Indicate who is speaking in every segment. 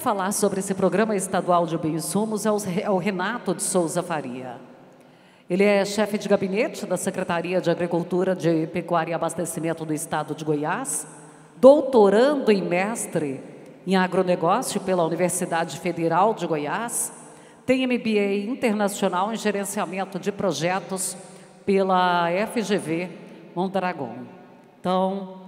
Speaker 1: falar sobre esse Programa Estadual de Bioinsumos é o Renato de Souza Faria. Ele é chefe de gabinete da Secretaria de Agricultura, de Pecuária e Abastecimento do Estado de Goiás, doutorando e mestre em agronegócio pela Universidade Federal de Goiás, tem MBA internacional em gerenciamento de projetos pela FGV Mondragon. Então,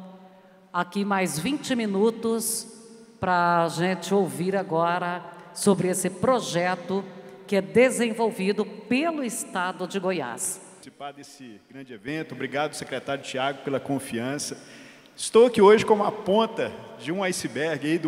Speaker 1: aqui mais 20 minutos para a gente ouvir agora sobre esse projeto que é desenvolvido pelo Estado de Goiás.
Speaker 2: Participar desse grande evento. Obrigado, secretário Tiago, pela confiança. Estou aqui hoje como a ponta de um iceberg, aí, de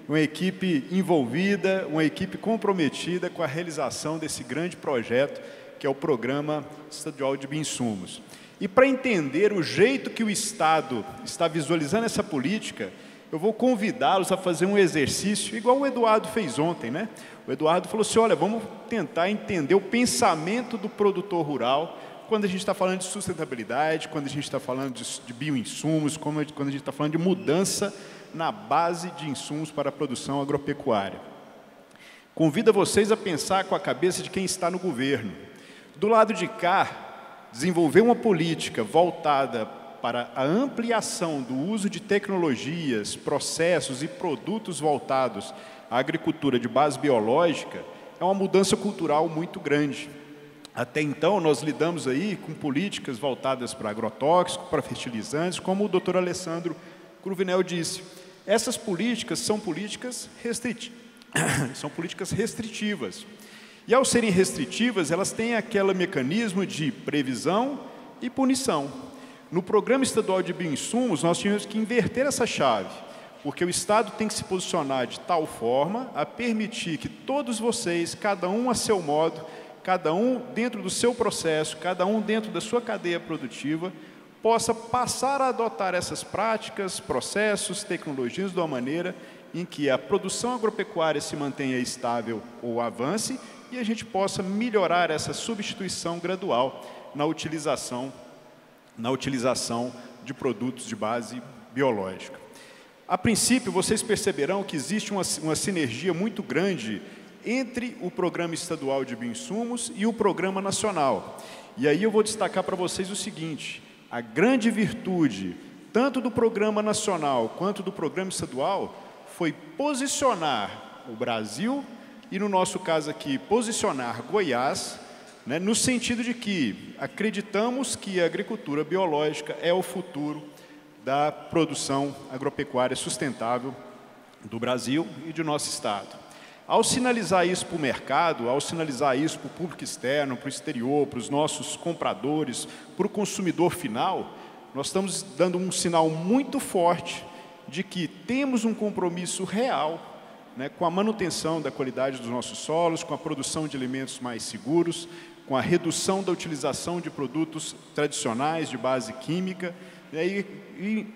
Speaker 2: uma equipe envolvida, uma equipe comprometida com a realização desse grande projeto, que é o Programa Estadual de Bioinsumos. E para entender o jeito que o Estado está visualizando essa política, eu vou convidá-los a fazer um exercício, igual o Eduardo fez ontem, né? O Eduardo falou assim, olha, vamos tentar entender o pensamento do produtor rural quando a gente está falando de sustentabilidade, quando a gente está falando de bioinsumos, quando a gente está falando de mudança na base de insumos para a produção agropecuária. Convido vocês a pensar com a cabeça de quem está no governo. Do lado de cá, desenvolver uma política voltada para a ampliação do uso de tecnologias, processos e produtos voltados à agricultura de base biológica é uma mudança cultural muito grande. Até então, nós lidamos aí com políticas voltadas para agrotóxicos, para fertilizantes, como o doutor Alessandro Cruvinel disse. Essas políticas são políticas restritivas. E, ao serem restritivas, elas têm aquele mecanismo de previsão e punição. No Programa Estadual de Bioinsumos, nós tínhamos que inverter essa chave, porque o Estado tem que se posicionar de tal forma a permitir que todos vocês, cada um a seu modo, cada um dentro do seu processo, cada um dentro da sua cadeia produtiva, possa passar a adotar essas práticas, processos, tecnologias de uma maneira em que a produção agropecuária se mantenha estável ou avance e a gente possa melhorar essa substituição gradual na utilização de produtos de base biológica. A princípio, vocês perceberão que existe uma sinergia muito grande entre o Programa Estadual de Bioinsumos e o Programa Nacional. E aí eu vou destacar para vocês o seguinte, a grande virtude, tanto do Programa Nacional quanto do Programa Estadual, foi posicionar o Brasil e, no nosso caso aqui, posicionar Goiás, né, no sentido de que acreditamos que a agricultura biológica é o futuro da produção agropecuária sustentável do Brasil e do nosso Estado. Ao sinalizar isso para o mercado, ao sinalizar isso para o público externo, para o exterior, para os nossos compradores, para o consumidor final, nós estamos dando um sinal muito forte de que temos um compromisso real, né, com a manutenção da qualidade dos nossos solos, com a produção de alimentos mais seguros, com a redução da utilização de produtos tradicionais de base química, e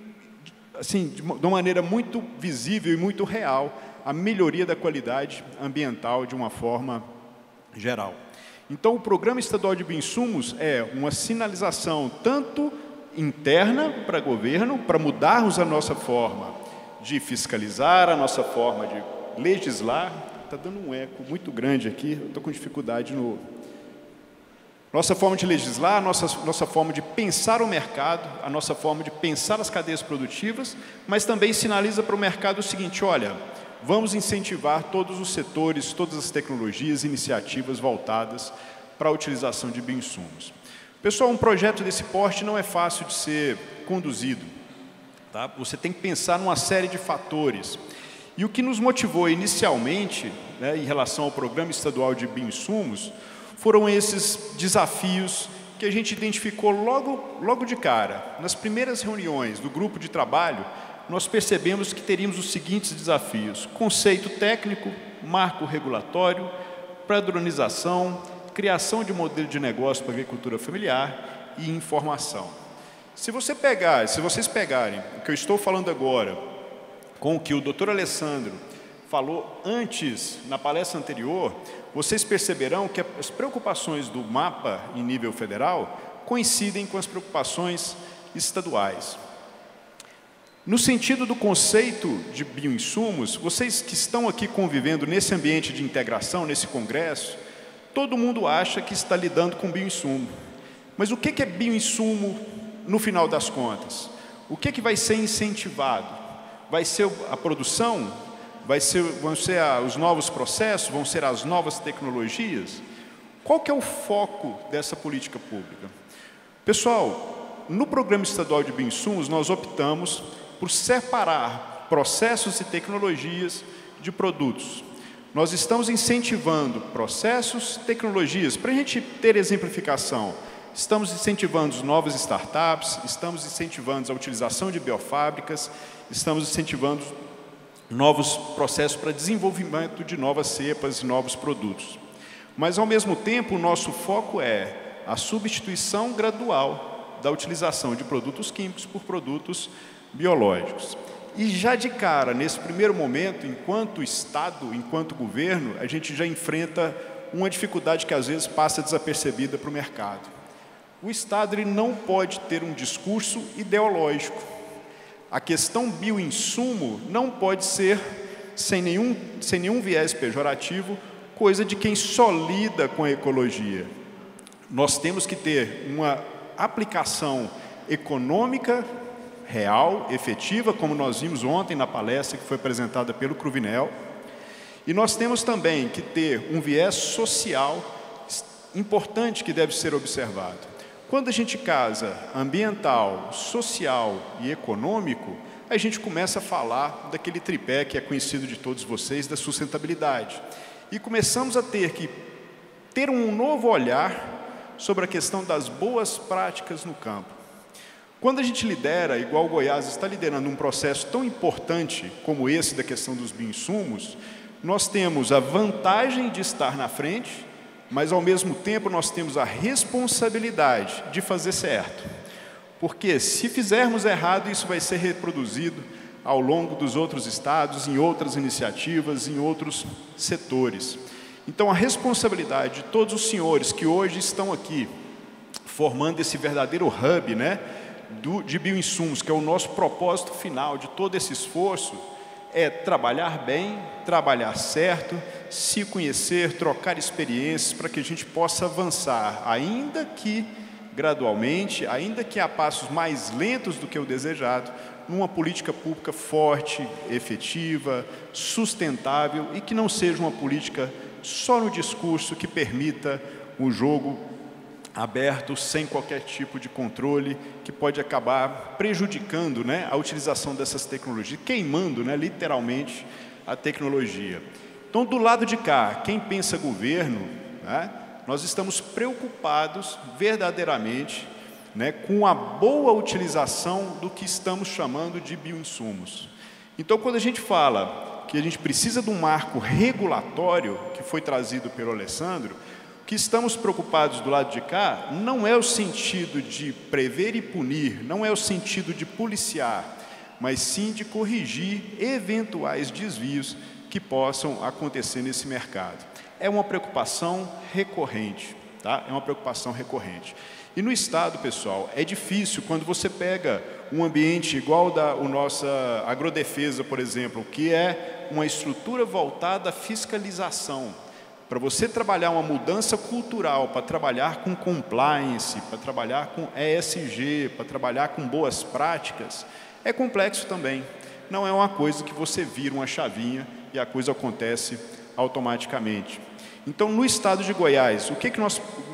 Speaker 2: assim, de uma maneira muito visível e muito real, a melhoria da qualidade ambiental de uma forma geral. Então, o Programa Estadual de Bioinsumos é uma sinalização tanto interna para o governo, para mudarmos a nossa forma de fiscalizar, a nossa forma de legislar. Está dando um eco muito grande aqui, eu estou com dificuldade no... Nossa forma de legislar, nossa forma de pensar o mercado, a nossa forma de pensar as cadeias produtivas, mas também sinaliza para o mercado o seguinte, olha, vamos incentivar todos os setores, todas as tecnologias, iniciativas voltadas para a utilização de bioinsumos. Pessoal, um projeto desse porte não é fácil de ser conduzido, tá? Você tem que pensar numa série de fatores. E o que nos motivou inicialmente, né, em relação ao Programa Estadual de Bioinsumos, foram esses desafios que a gente identificou logo de cara. Nas primeiras reuniões do grupo de trabalho, nós percebemos que teríamos os seguintes desafios: conceito técnico, marco regulatório, padronização, criação de modelo de negócio para a agricultura familiar e informação. Se vocês pegarem o que eu estou falando agora com o que o doutor Alessandro falou antes, na palestra anterior, vocês perceberão que as preocupações do mapa em nível federal coincidem com as preocupações estaduais. No sentido do conceito de bioinsumos, vocês que estão aqui convivendo nesse ambiente de integração, nesse congresso, todo mundo acha que está lidando com bioinsumo. Mas o que é bioinsumo no final das contas? O que vai ser incentivado? Vai ser a produção? Vão ser os novos processos? Vão ser as novas tecnologias? Qual que é o foco dessa política pública? Pessoal, no Programa Estadual de Bioinsumos, nós optamos por separar processos e tecnologias de produtos. Nós estamos incentivando processos, tecnologias, para a gente ter exemplificação. Estamos incentivando novas startups, estamos incentivando a utilização de biofábricas, estamos incentivando novos processos para desenvolvimento de novas cepas e novos produtos. Mas, ao mesmo tempo, o nosso foco é a substituição gradual da utilização de produtos químicos por produtos biológicos. E já de cara, nesse primeiro momento, enquanto Estado, enquanto governo, a gente já enfrenta uma dificuldade que às vezes passa desapercebida para o mercado. O Estado ele não pode ter um discurso ideológico. A questão bioinsumo não pode ser, sem nenhum viés pejorativo, coisa de quem só lida com a ecologia. Nós temos que ter uma aplicação econômica, real, efetiva, como nós vimos ontem na palestra que foi apresentada pelo Cruvinel. E nós temos também que ter um viés social importante que deve ser observado. Quando a gente casa ambiental, social e econômico, a gente começa a falar daquele tripé que é conhecido de todos vocês, da sustentabilidade. E começamos a ter um novo olhar sobre a questão das boas práticas no campo. Quando a gente lidera, igual o Goiás está liderando um processo tão importante como esse da questão dos bioinsumos, nós temos a vantagem de estar na frente, mas ao mesmo tempo nós temos a responsabilidade de fazer certo. Porque se fizermos errado, isso vai ser reproduzido ao longo dos outros estados, em outras iniciativas, em outros setores. Então, a responsabilidade de todos os senhores que hoje estão aqui, formando esse verdadeiro hub, de bioinsumos, que é o nosso propósito final de todo esse esforço, é trabalhar bem, trabalhar certo, se conhecer, trocar experiências, para que a gente possa avançar, ainda que gradualmente, ainda que a passos mais lentos do que o desejado, numa política pública forte, efetiva, sustentável e que não seja uma política só no discurso que permita o jogo aberto, sem qualquer tipo de controle, que pode acabar prejudicando a utilização dessas tecnologias, queimando literalmente a tecnologia. Então, do lado de cá, quem pensa governo, nós estamos preocupados verdadeiramente com a boa utilização do que estamos chamando de bioinsumos. Então, quando a gente fala que a gente precisa de um marco regulatório, que foi trazido pelo Alessandro, o que estamos preocupados do lado de cá não é o sentido de prever e punir, não é o sentido de policiar, mas sim de corrigir eventuais desvios que possam acontecer nesse mercado. É uma preocupação recorrente, tá? É uma preocupação recorrente. E no Estado, pessoal, é difícil quando você pega um ambiente igual o nossa agrodefesa, por exemplo, que é uma estrutura voltada à fiscalização. Para você trabalhar uma mudança cultural, para trabalhar com compliance, para trabalhar com ESG, para trabalhar com boas práticas, é complexo também. Não é uma coisa que você vira uma chavinha e a coisa acontece automaticamente. Então, no estado de Goiás,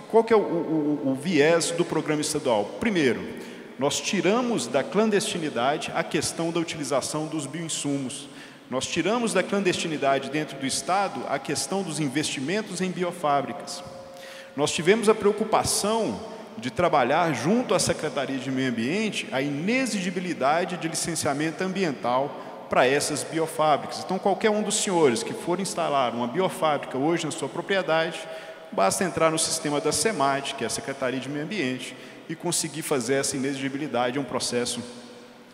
Speaker 2: qual que é o viés do programa estadual? Primeiro, nós tiramos da clandestinidade a questão da utilização dos bioinsumos. Nós tiramos da clandestinidade dentro do Estado a questão dos investimentos em biofábricas. Nós tivemos a preocupação de trabalhar junto à Secretaria de Meio Ambiente a inexigibilidade de licenciamento ambiental para essas biofábricas. Então, qualquer um dos senhores que for instalar uma biofábrica hoje na sua propriedade, basta entrar no sistema da SEMAD, que é a Secretaria de Meio Ambiente, e conseguir fazer essa inexigibilidade. É um processo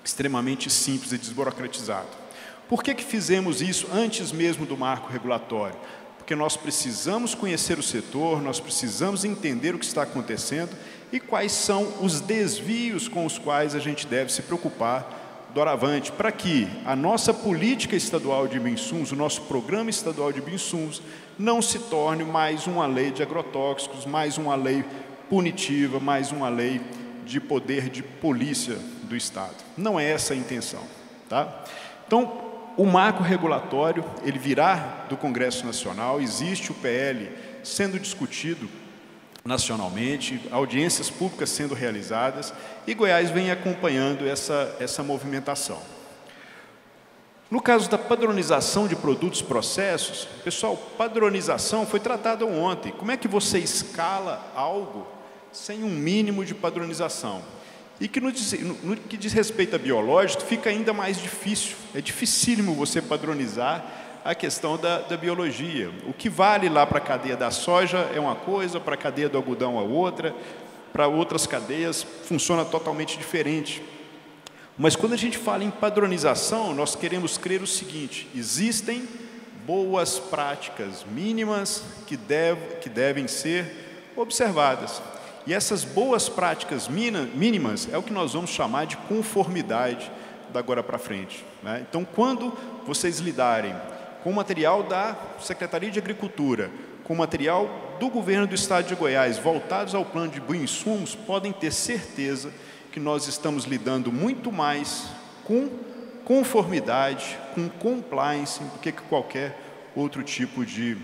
Speaker 2: extremamente simples e desburocratizado. Por que fizemos isso antes mesmo do marco regulatório? Porque nós precisamos conhecer o setor, nós precisamos entender o que está acontecendo e quais são os desvios com os quais a gente deve se preocupar doravante, para que a nossa política estadual de bioinsumos, o nosso programa estadual de bioinsumos, não se torne mais uma lei de agrotóxicos, mais uma lei punitiva, mais uma lei de poder de polícia do Estado. Não é essa a intenção, tá? Então, o marco regulatório, ele virá do Congresso Nacional, existe o PL sendo discutido nacionalmente, audiências públicas sendo realizadas, e Goiás vem acompanhando essa movimentação. No caso da padronização de produtos e processos, pessoal, padronização foi tratada ontem. Como é que você escala algo sem um mínimo de padronização? E que no que diz respeito a biológico, fica ainda mais difícil. É dificílimo você padronizar a questão da biologia. O que vale lá para a cadeia da soja é uma coisa, para a cadeia do algodão é outra, para outras cadeias funciona totalmente diferente. Mas quando a gente fala em padronização, nós queremos crer o seguinte: existem boas práticas mínimas que devem ser observadas. E essas boas práticas mínimas é o que nós vamos chamar de conformidade da agora para frente, né? Então, quando vocês lidarem com material da Secretaria de Agricultura, com material do Governo do Estado de Goiás, voltados ao plano de bioinsumos, podem ter certeza que nós estamos lidando muito mais com conformidade, com compliance, do que qualquer outro tipo de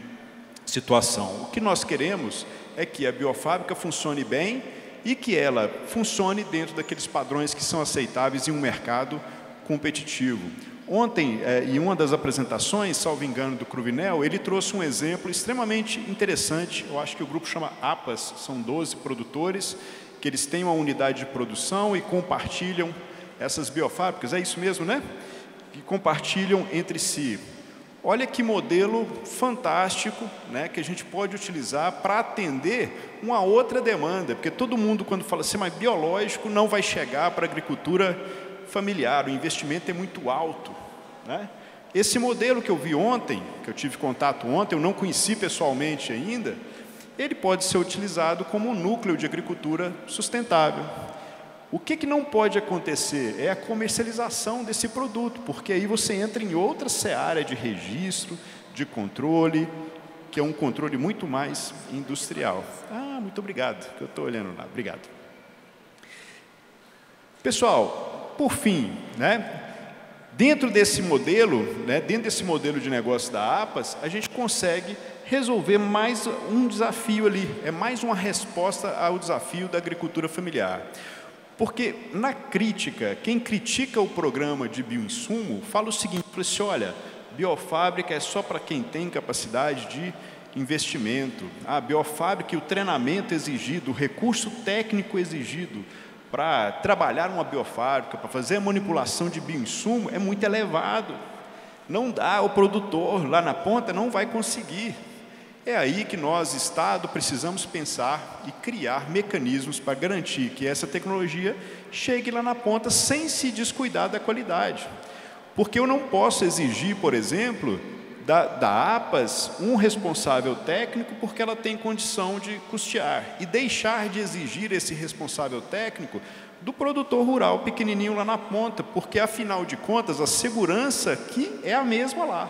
Speaker 2: situação. O que nós queremos é que a biofábrica funcione bem e que ela funcione dentro daqueles padrões que são aceitáveis em um mercado competitivo. Ontem, em uma das apresentações, salvo engano, do Cruvinel, ele trouxe um exemplo extremamente interessante. Eu acho que o grupo chama APAS, são 12 produtores, que eles têm uma unidade de produção e compartilham essas biofábricas, é isso mesmo, né? Que compartilham entre si. Olha que modelo fantástico, né, que a gente pode utilizar para atender uma outra demanda, porque todo mundo, quando fala assim, mas biológico não vai chegar para a agricultura familiar, o investimento é muito alto, né? Esse modelo que eu vi ontem, que eu tive contato ontem, eu não conheci pessoalmente ainda, ele pode ser utilizado como um núcleo de agricultura sustentável. O que não pode acontecer é a comercialização desse produto, porque aí você entra em outra seara de registro, de controle, que é um controle muito mais industrial. Ah, muito obrigado, que eu estou olhando lá, obrigado. Pessoal, por fim, né, dentro desse modelo de negócio da APAS, a gente consegue resolver mais um desafio ali, é mais uma resposta ao desafio da agricultura familiar. Porque, na crítica, quem critica o programa de bioinsumo fala o seguinte, fala assim, olha, biofábrica é só para quem tem capacidade de investimento. A biofábrica e o treinamento exigido, o recurso técnico exigido para trabalhar uma biofábrica, para fazer a manipulação de bioinsumo é muito elevado. Não dá, o produtor lá na ponta não vai conseguir. É aí que nós, Estado, precisamos pensar e criar mecanismos para garantir que essa tecnologia chegue lá na ponta sem se descuidar da qualidade. Porque eu não posso exigir, por exemplo, da APAS um responsável técnico porque ela tem condição de custear e deixar de exigir esse responsável técnico do produtor rural pequenininho lá na ponta, porque, afinal de contas, a segurança aqui é a mesma lá.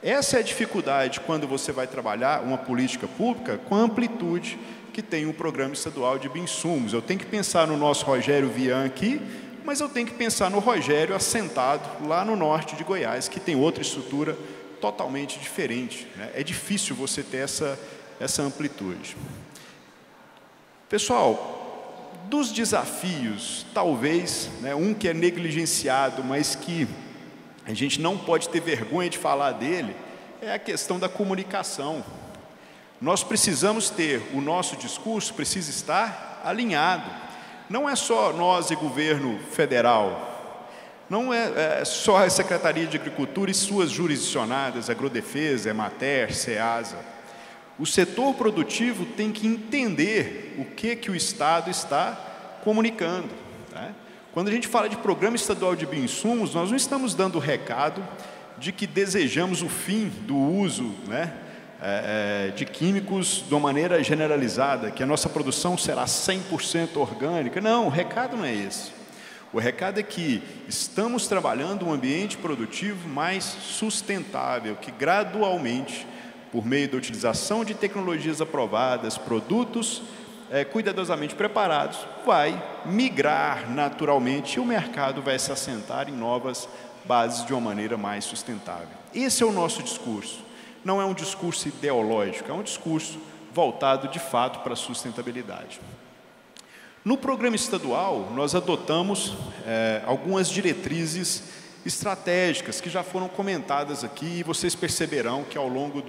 Speaker 2: Essa é a dificuldade quando você vai trabalhar uma política pública com a amplitude que tem um programa estadual de bioinsumos. Eu tenho que pensar no nosso Rogério Vian aqui, mas eu tenho que pensar no Rogério assentado lá no norte de Goiás, que tem outra estrutura totalmente diferente, né? É difícil você ter essa amplitude. Pessoal, dos desafios, talvez, né, um que é negligenciado, mas que a gente não pode ter vergonha de falar dele, é a questão da comunicação. Nós precisamos ter, o nosso discurso precisa estar alinhado. Não é só nós e governo federal, não é só a Secretaria de Agricultura e suas jurisdicionadas, Agrodefesa, Emater, Ceasa. O setor produtivo tem que entender o que o Estado está comunicando, né? Quando a gente fala de programa estadual de bioinsumos, nós não estamos dando o recado de que desejamos o fim do uso, né, de químicos de uma maneira generalizada, que a nossa produção será 100% orgânica. Não, o recado não é esse. O recado é que estamos trabalhando um ambiente produtivo mais sustentável, que gradualmente, por meio da utilização de tecnologias aprovadas, produtos cuidadosamente preparados, vai migrar naturalmente e o mercado vai se assentar em novas bases de uma maneira mais sustentável. Esse é o nosso discurso. Não é um discurso ideológico, é um discurso voltado de fato para a sustentabilidade. No programa estadual, nós adotamos algumas diretrizes estratégicas que já foram comentadas aqui e vocês perceberão que ao longo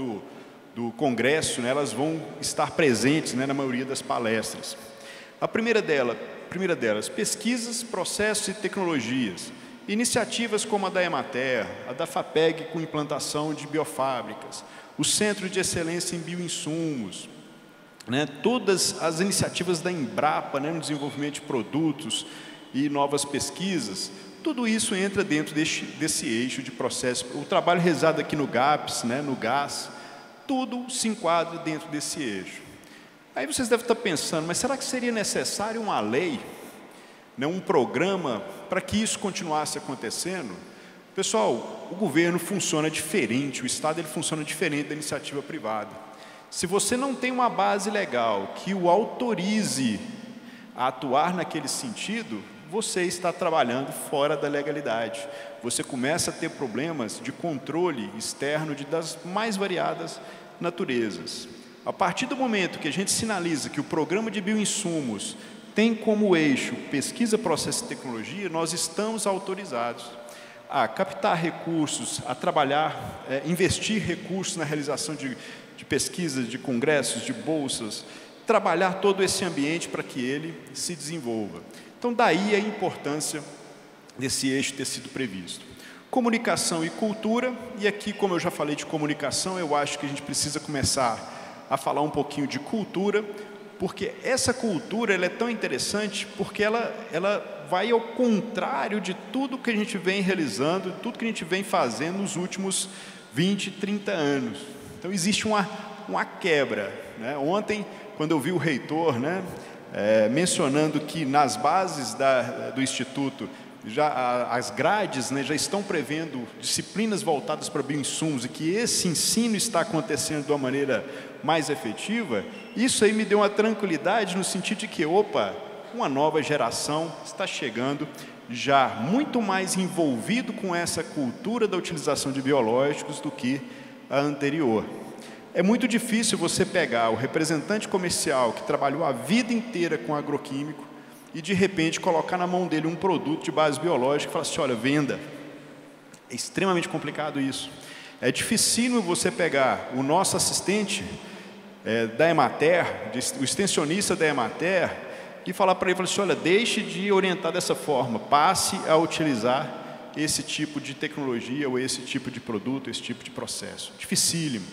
Speaker 2: do Congresso, né, elas vão estar presentes, né, na maioria das palestras. A primeira delas, pesquisas, processos e tecnologias. Iniciativas como a da Emater, a da FAPEG com implantação de biofábricas, o Centro de Excelência em Bioinsumos, né, todas as iniciativas da Embrapa, né, no desenvolvimento de produtos e novas pesquisas, tudo isso entra dentro desse eixo de processo. O trabalho realizado aqui no GAPS, né, no GAS, tudo se enquadra dentro desse eixo. Aí vocês devem estar pensando, mas será que seria necessário uma lei, né, um programa para que isso continuasse acontecendo? Pessoal, o governo funciona diferente, o Estado ele funciona diferente da iniciativa privada. Se você não tem uma base legal que o autorize a atuar naquele sentido, você está trabalhando fora da legalidade. Você começa a ter problemas de controle externo das mais variadas naturezas. A partir do momento que a gente sinaliza que o programa de bioinsumos tem como eixo pesquisa, processo e tecnologia, nós estamos autorizados a captar recursos, a trabalhar, investir recursos na realização de pesquisas, de congressos, de bolsas, trabalhar todo esse ambiente para que ele se desenvolva. Então, daí a importância desse eixo ter sido previsto. Comunicação e cultura, e aqui, como eu já falei de comunicação, eu acho que a gente precisa começar a falar um pouquinho de cultura, porque essa cultura ela é tão interessante, porque ela vai ao contrário de tudo que a gente vem realizando, tudo que a gente vem fazendo nos últimos 20, 30 anos. Então, existe uma quebra, né? Ontem, quando eu vi o reitor, né, mencionando que nas bases do Instituto, as grades, né, já estão prevendo disciplinas voltadas para bioinsumos e que esse ensino está acontecendo de uma maneira mais efetiva, isso aí me deu uma tranquilidade no sentido de que, uma nova geração está chegando já muito mais envolvido com essa cultura da utilização de biológicos do que a anterior. É muito difícil você pegar o representante comercial que trabalhou a vida inteira com agroquímico e, de repente, colocar na mão dele um produto de base biológica e falar assim, olha, venda. É extremamente complicado isso. É dificílimo você pegar o nosso assistente da Emater, o extensionista da Emater, e falar para ele assim, olha, deixe de orientar dessa forma, passe a utilizar esse tipo de tecnologia ou esse tipo de produto, esse tipo de processo. Dificílimo.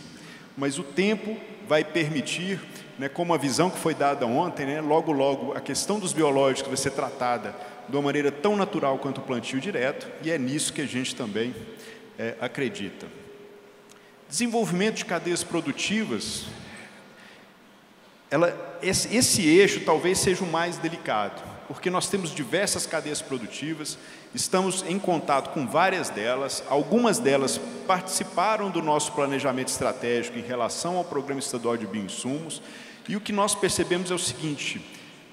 Speaker 2: Mas o tempo vai permitir, né, como a visão que foi dada ontem, né, logo a questão dos biológicos vai ser tratada de uma maneira tão natural quanto o plantio direto, e é nisso que a gente também acredita. Desenvolvimento de cadeias produtivas, esse eixo talvez seja o mais delicado, porque nós temos diversas cadeias produtivas, estamos em contato com várias delas, algumas delas participaram do nosso planejamento estratégico em relação ao Programa Estadual de Bioinsumos, e o que nós percebemos é o seguinte,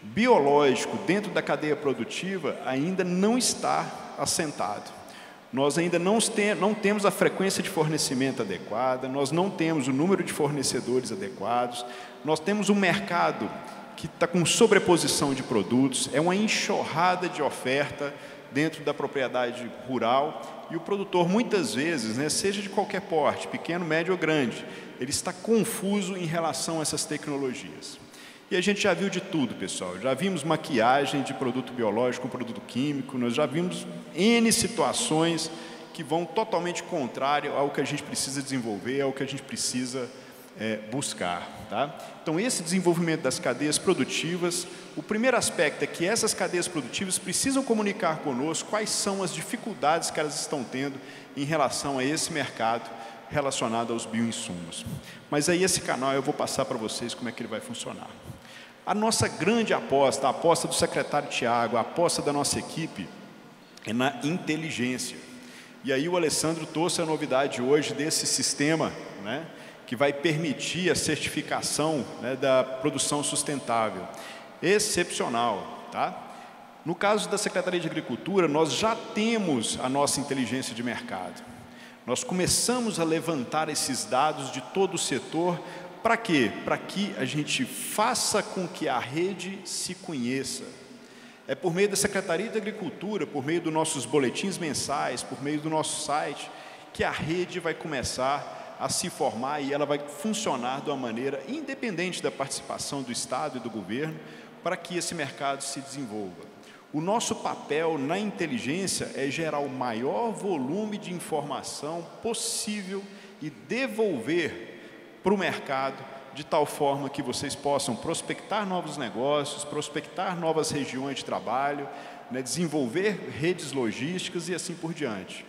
Speaker 2: biológico dentro da cadeia produtiva ainda não está assentado. Nós ainda não temos a frequência de fornecimento adequada, nós não temos o número de fornecedores adequados, nós temos um mercado que está com sobreposição de produtos, é uma enxurrada de oferta dentro da propriedade rural e o produtor muitas vezes, né, seja de qualquer porte, pequeno, médio ou grande, ele está confuso em relação a essas tecnologias. E a gente já viu de tudo, pessoal. Já vimos maquiagem de produto biológico com produto químico, nós já vimos N situações que vão totalmente contrário ao que a gente precisa desenvolver, ao que a gente precisa buscar. Tá? Então, esse desenvolvimento das cadeias produtivas, o primeiro aspecto é que essas cadeias produtivas precisam comunicar conosco quais são as dificuldades que elas estão tendo em relação a esse mercado relacionado aos bioinsumos. Mas aí esse canal eu vou passar para vocês como é que ele vai funcionar. A nossa grande aposta, a aposta do secretário Tiago, a aposta da nossa equipe, é na inteligência. E aí o Alessandro trouxe a novidade hoje desse sistema, né, que vai permitir a certificação, né, da produção sustentável. Excepcional, tá? No caso da Secretaria de Agricultura, nós já temos a nossa inteligência de mercado. Nós começamos a levantar esses dados de todo o setor. Para quê? Para que a gente faça com que a rede se conheça. É por meio da Secretaria de Agricultura, por meio dos nossos boletins mensais, por meio do nosso site, que a rede vai começar a se formar e ela vai funcionar de uma maneira independente da participação do Estado e do governo, para que esse mercado se desenvolva. O nosso papel na inteligência é gerar o maior volume de informação possível e devolver para o mercado, de tal forma que vocês possam prospectar novos negócios, prospectar novas regiões de trabalho, né, desenvolver redes logísticas e assim por diante.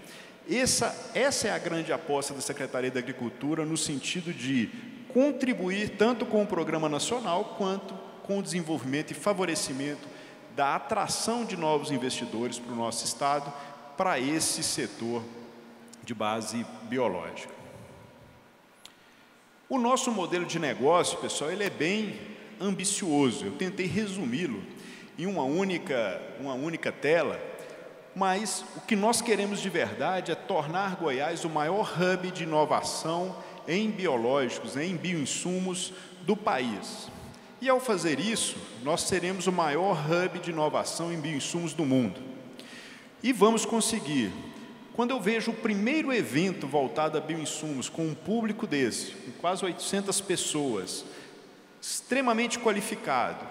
Speaker 2: Essa é a grande aposta da Secretaria da Agricultura, no sentido de contribuir tanto com o Programa Nacional, quanto com o desenvolvimento e favorecimento da atração de novos investidores para o nosso Estado, para esse setor de base biológica. O nosso modelo de negócio, pessoal, ele é bem ambicioso. Eu tentei resumi-lo em uma única tela, mas o que nós queremos de verdade é tornar Goiás o maior hub de inovação em biológicos, em bioinsumos do país. E ao fazer isso, nós seremos o maior hub de inovação em bioinsumos do mundo. E vamos conseguir. Quando eu vejo o primeiro evento voltado a bioinsumos com um público desse, com quase 800 pessoas, extremamente qualificado,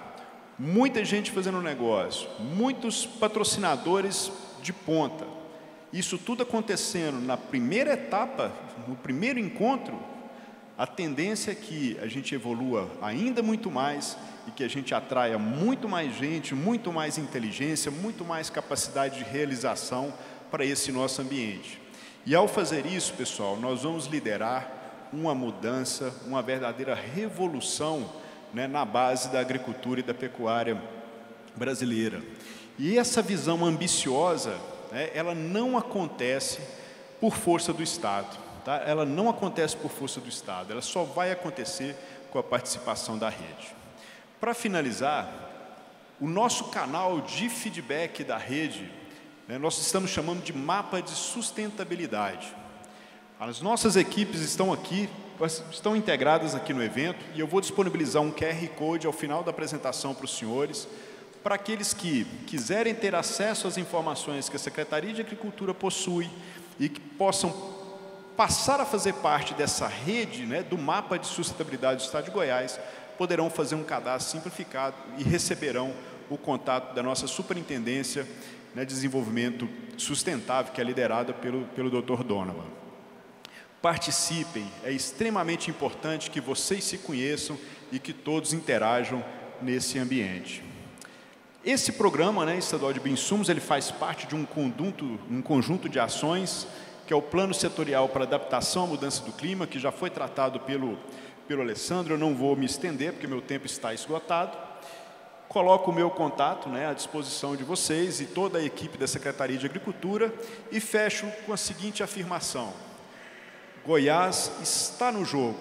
Speaker 2: muita gente fazendo negócio, muitos patrocinadores de ponta, isso tudo acontecendo na primeira etapa, no primeiro encontro, a tendência é que a gente evolua ainda muito mais e que a gente atraia muito mais gente, muito mais inteligência, muito mais capacidade de realização para esse nosso ambiente. E ao fazer isso, pessoal, nós vamos liderar uma mudança, uma verdadeira revolução, né, na base da agricultura e da pecuária brasileira. E essa visão ambiciosa, né, ela não acontece por força do Estado, tá? Ela não acontece por força do Estado, ela só vai acontecer com a participação da rede. Para finalizar, o nosso canal de feedback da rede, nós estamos chamando de mapa de sustentabilidade. As nossas equipes estão integradas aqui no evento e eu vou disponibilizar um QR Code ao final da apresentação para os senhores, para aqueles que quiserem ter acesso às informações que a Secretaria de Agricultura possui e que possam passar a fazer parte dessa rede, né, do mapa de sustentabilidade do Estado de Goiás, poderão fazer um cadastro simplificado e receberão o contato da nossa superintendência, né, de desenvolvimento sustentável, que é liderada pelo Dr. Donovan. Participem, é extremamente importante que vocês se conheçam e que todos interajam nesse ambiente. Esse programa, né, estadual de bioinsumos, ele faz parte de um conjunto de ações, que é o Plano Setorial para Adaptação à Mudança do Clima, que já foi tratado pelo Alessandro. Eu não vou me estender, porque meu tempo está esgotado. Coloco o meu contato, né, à disposição de vocês e toda a equipe da Secretaria de Agricultura e fecho com a seguinte afirmação: Goiás está no jogo.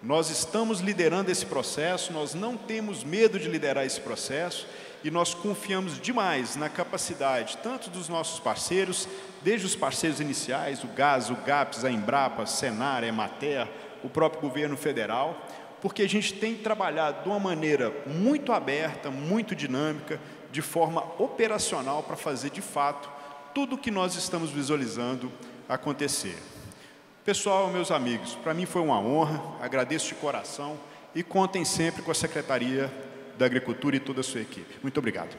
Speaker 2: Nós estamos liderando esse processo, nós não temos medo de liderar esse processo e nós confiamos demais na capacidade tanto dos nossos parceiros, desde os parceiros iniciais, o GAS, o GAPS, a Embrapa, a Senar, a Emater, o próprio governo federal, porque a gente tem trabalhado de uma maneira muito aberta, muito dinâmica, de forma operacional para fazer, de fato, tudo o que nós estamos visualizando acontecer. Pessoal, meus amigos, para mim foi uma honra, agradeço de coração e contem sempre com a Secretaria da Agricultura e toda a sua equipe. Muito obrigado.